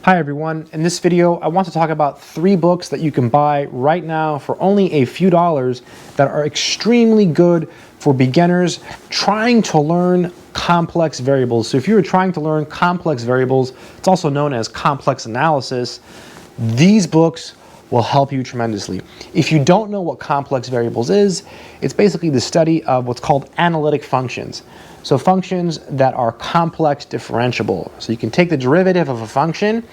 Hi everyone, in this video I want to talk about 3 books that you can buy right now for only a few dollars that are extremely good for beginners trying to learn complex variables. So if you're trying to learn complex variables, it's also known as complex analysis, these books will help you tremendously. If you don't know what complex variables is, it's basically the study of what's called analytic functions. So functions that are complex differentiable. So you can take the derivative of a function,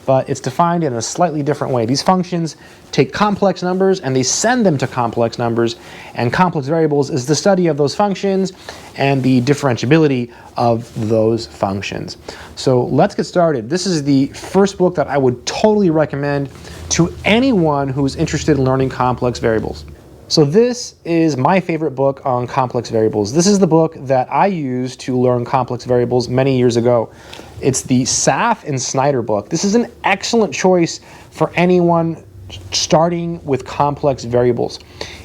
but it's defined in a slightly different way. These functions take complex numbers and they send them to complex numbers, and complex variables is the study of those functions and the differentiability of those functions. So let's get started. This is the first book that I would totally recommend to anyone who's interested in learning complex variables. So this is my favorite book on complex variables. This is the book that I used to learn complex variables many years ago. It's the Saff and Snyder book. This is an excellent choice for anyone starting with complex variables.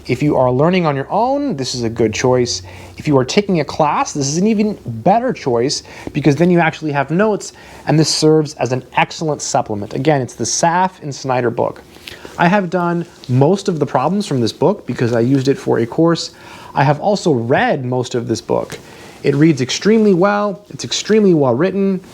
If you are learning on your own, this is a good choice. If you are taking a class, this is an even better choice because then you actually have notes, and this serves as an excellent supplement. Again, it's the Saff and Snyder book. I have done most of the problems from this book because I used it for a course. I have also read most of this book. It reads extremely well. It's extremely well written.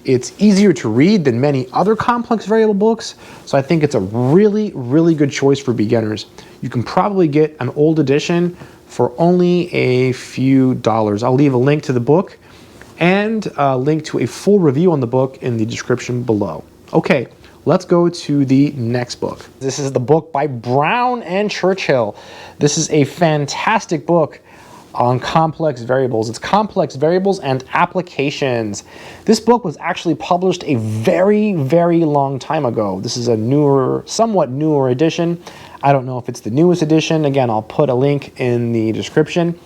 It's easier to read than many other complex variable books, so I think it's a really, really good choice for beginners. You can probably get an old edition for only a few dollars. I'll leave a link to the book and a link to a full review on the book in the description below. Okay. Let's go to the next book. This is the book by Brown and Churchill. This is a fantastic book on complex variables. It's complex variables and applications. This book was actually published a very, very long time ago. This is a newer, somewhat newer edition. I don't know if it's the newest edition. Again, I'll put a link in the description.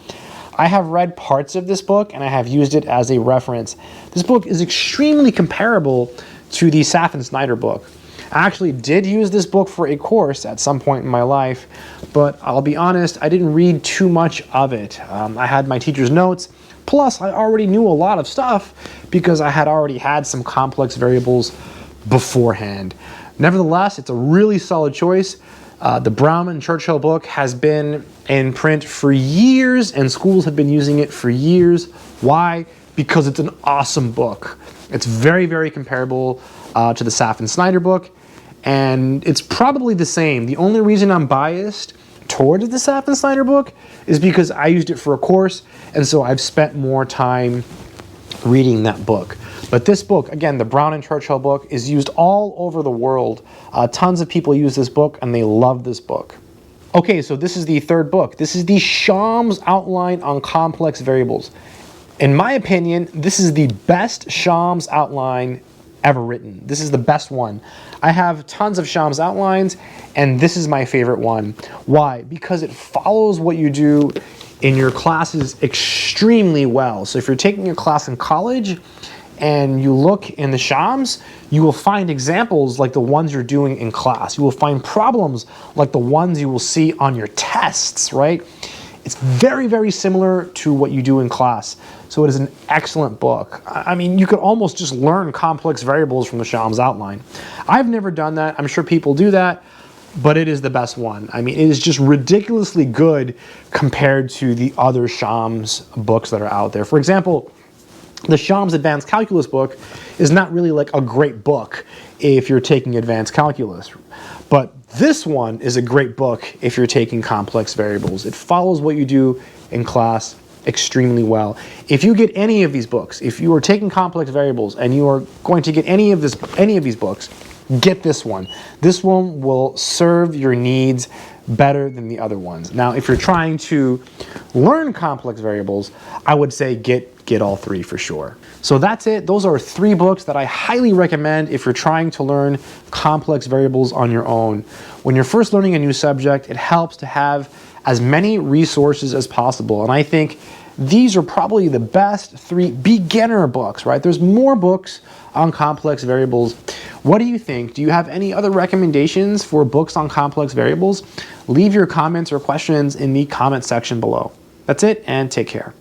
I have read parts of this book and I have used it as a reference. This book is extremely comparable to the Saff and Snyder book. I actually did use this book for a course at some point in my life, but I'll be honest, I didn't read too much of it. I had my teacher's notes, plus I already knew a lot of stuff because I had already had some complex variables beforehand. Nevertheless, it's a really solid choice. The Brown and Churchill book has been in print for years and schools have been using it for years. Why? Because it's an awesome book. It's very, very comparable to the Saff and Snyder book, and it's probably the same. The only reason I'm biased towards the Saff and Snyder book is because I used it for a course, and so I've spent more time reading that book. But this book, again, the Brown and Churchill book, is used all over the world. Tons of people use this book, and they love this book. Okay, so this is the third book. This is the Shammes Outline on Complex Variables. In my opinion, this is the best Shammes Outline ever written. This is the best one. I have tons of Shammes Outlines, and this is my favorite one. Why? Because it follows what you do in your classes extremely well. So if you're taking a class in college and you look in the Shammes, you will find examples like the ones you're doing in class. You will find problems like the ones you will see on your tests, right? It's very, very similar to what you do in class. So it is an excellent book. I mean, you could almost just learn complex variables from the Shammes Outline. I've never done that. I'm sure people do that, but it is the best one. I mean, it is just ridiculously good compared to the other Shammes books that are out there. For example, the Shammes Advanced Calculus book is not really like a great book if you're taking advanced calculus. But this one is a great book if you're taking complex variables. It follows what you do in class extremely well. If you get any of these books, if you are taking complex variables and you are going to get any of these books, get this one. This one will serve your needs better than the other ones. Now, if you're trying to learn complex variables, I would say get all 3 for sure. So that's it. Those are 3 books that I highly recommend if you're trying to learn complex variables on your own. When you're first learning a new subject, it helps to have as many resources as possible. And I think these are probably the best 3 beginner books, right? There's more books on complex variables. What do you think? Do you have any other recommendations for books on complex variables? Leave your comments or questions in the comment section below. That's it, and take care.